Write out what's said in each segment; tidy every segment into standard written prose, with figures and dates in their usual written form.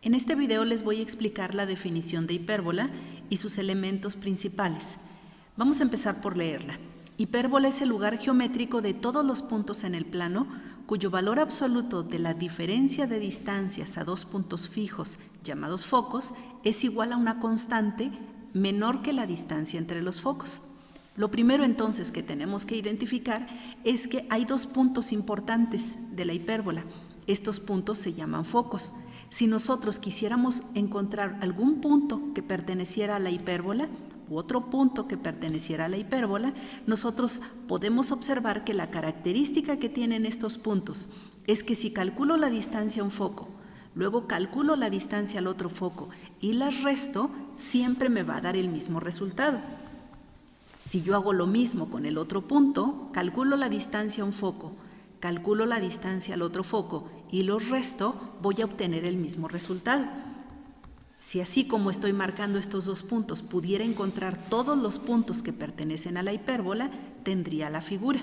En este video les voy a explicar la definición de hipérbola y sus elementos principales. Vamos a empezar por leerla. Hipérbola es el lugar geométrico de todos los puntos en el plano cuyo valor absoluto de la diferencia de distancias a dos puntos fijos, llamados focos, es igual a una constante menor que la distancia entre los focos. Lo primero entonces que tenemos que identificar es que hay dos puntos importantes de la hipérbola. Estos puntos se llaman focos. Si nosotros quisiéramos encontrar algún punto que perteneciera a la hipérbola u otro punto que perteneciera a la hipérbola, nosotros podemos observar que la característica que tienen estos puntos es que si calculo la distancia a un foco, luego calculo la distancia al otro foco y las resto, siempre me va a dar el mismo resultado. Si yo hago lo mismo con el otro punto, calculo la distancia a un foco, calculo la distancia al otro foco y los resto, voy a obtener el mismo resultado. Si así como estoy marcando estos dos puntos pudiera encontrar todos los puntos que pertenecen a la hipérbola, tendría la figura.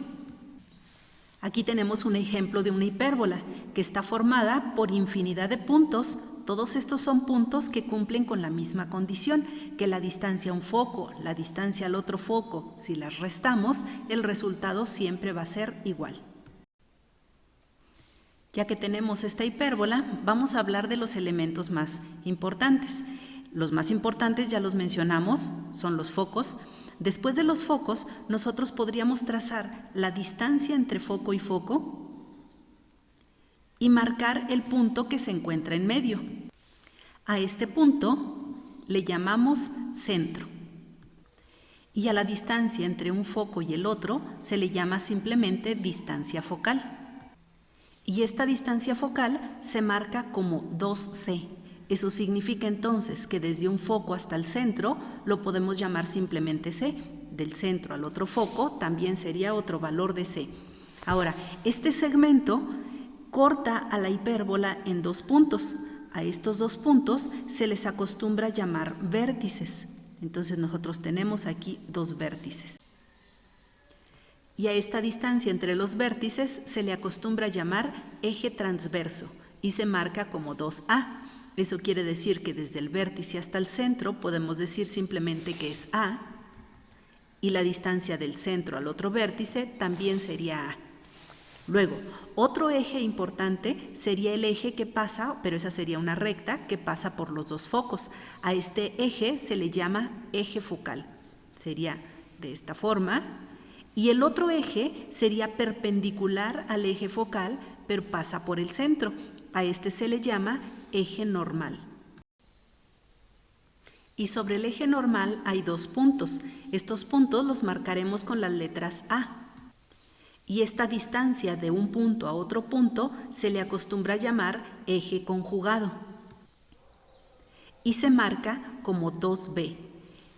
Aquí tenemos un ejemplo de una hipérbola que está formada por infinidad de puntos. Todos estos son puntos que cumplen con la misma condición, que la distancia a un foco, la distancia al otro foco, si las restamos, el resultado siempre va a ser igual. Ya que tenemos esta hipérbola, vamos a hablar de los elementos más importantes. Los más importantes ya los mencionamos, son los focos. Después de los focos, nosotros podríamos trazar la distancia entre foco y foco y marcar el punto que se encuentra en medio. A este punto le llamamos centro. Y a la distancia entre un foco y el otro se le llama simplemente distancia focal. Y esta distancia focal se marca como 2C. Eso significa entonces que desde un foco hasta el centro lo podemos llamar simplemente C. Del centro al otro foco también sería otro valor de C. Ahora, este segmento corta a la hipérbola en dos puntos. A estos dos puntos se les acostumbra llamar vértices. Entonces nosotros tenemos aquí dos vértices. Y a esta distancia entre los vértices se le acostumbra llamar eje transverso y se marca como 2A. Eso quiere decir que desde el vértice hasta el centro podemos decir simplemente que es A y la distancia del centro al otro vértice también sería A. Luego, otro eje importante sería el eje que pasa, pero esa sería una recta que pasa por los dos focos. A este eje se le llama eje focal. Sería de esta forma. Y el otro eje sería perpendicular al eje focal, pero pasa por el centro. A este se le llama eje normal. Y sobre el eje normal hay dos puntos. Estos puntos los marcaremos con las letras A. Y esta distancia de un punto a otro punto se le acostumbra llamar eje conjugado. Y se marca como 2B.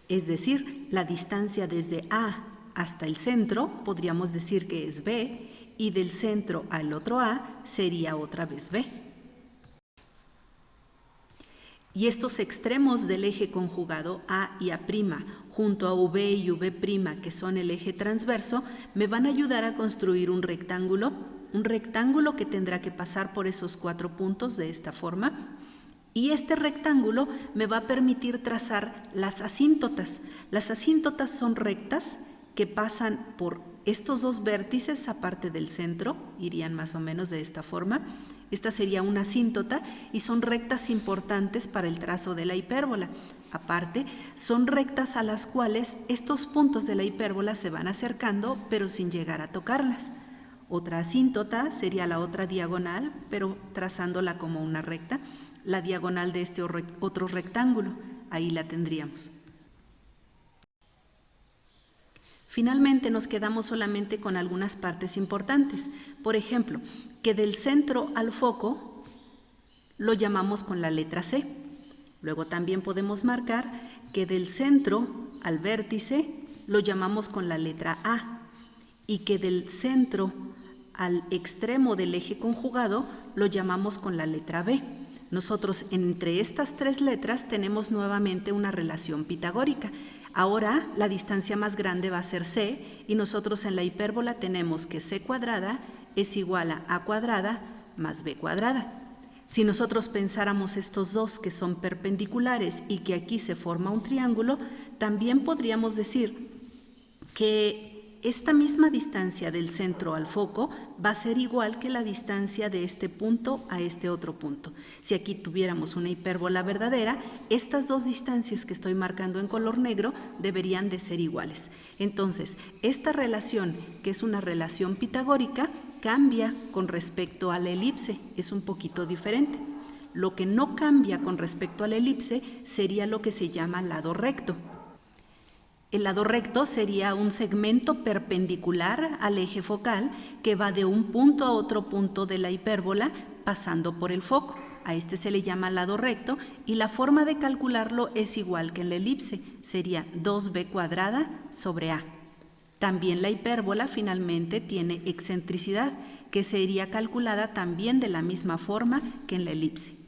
Es decir, la distancia desde A hasta el centro podríamos decir que es B y del centro al otro A sería otra vez B. Y estos extremos del eje conjugado A y A' junto a V y V', que son el eje transverso, me van a ayudar a construir un rectángulo que tendrá que pasar por esos cuatro puntos de esta forma. Y este rectángulo me va a permitir trazar las asíntotas. Las asíntotas son rectas que pasan por estos dos vértices aparte del centro, irían más o menos de esta forma. Esta sería una asíntota y son rectas importantes para el trazo de la hipérbola. Aparte, son rectas a las cuales estos puntos de la hipérbola se van acercando, pero sin llegar a tocarlas. Otra asíntota sería la otra diagonal, pero trazándola como una recta, la diagonal de este otro rectángulo. Ahí la tendríamos. Finalmente nos quedamos solamente con algunas partes importantes. Por ejemplo, que del centro al foco lo llamamos con la letra C. Luego también podemos marcar que del centro al vértice lo llamamos con la letra A y que del centro al extremo del eje conjugado lo llamamos con la letra B. Nosotros entre estas tres letras tenemos nuevamente una relación pitagórica. Ahora la distancia más grande va a ser C y nosotros en la hipérbola tenemos que C cuadrada es igual a cuadrada más B cuadrada. Si nosotros pensáramos estos dos que son perpendiculares y que aquí se forma un triángulo, también podríamos decir que esta misma distancia del centro al foco va a ser igual que la distancia de este punto a este otro punto. Si aquí tuviéramos una hipérbola verdadera, estas dos distancias que estoy marcando en color negro deberían de ser iguales. Entonces, esta relación, que es una relación pitagórica, cambia con respecto a la elipse, es un poquito diferente. Lo que no cambia con respecto a la elipse sería lo que se llama lado recto. El lado recto sería un segmento perpendicular al eje focal que va de un punto a otro punto de la hipérbola pasando por el foco. A este se le llama lado recto y la forma de calcularlo es igual que en la elipse, sería 2b cuadrada sobre a. También la hipérbola finalmente tiene excentricidad, que sería calculada también de la misma forma que en la elipse.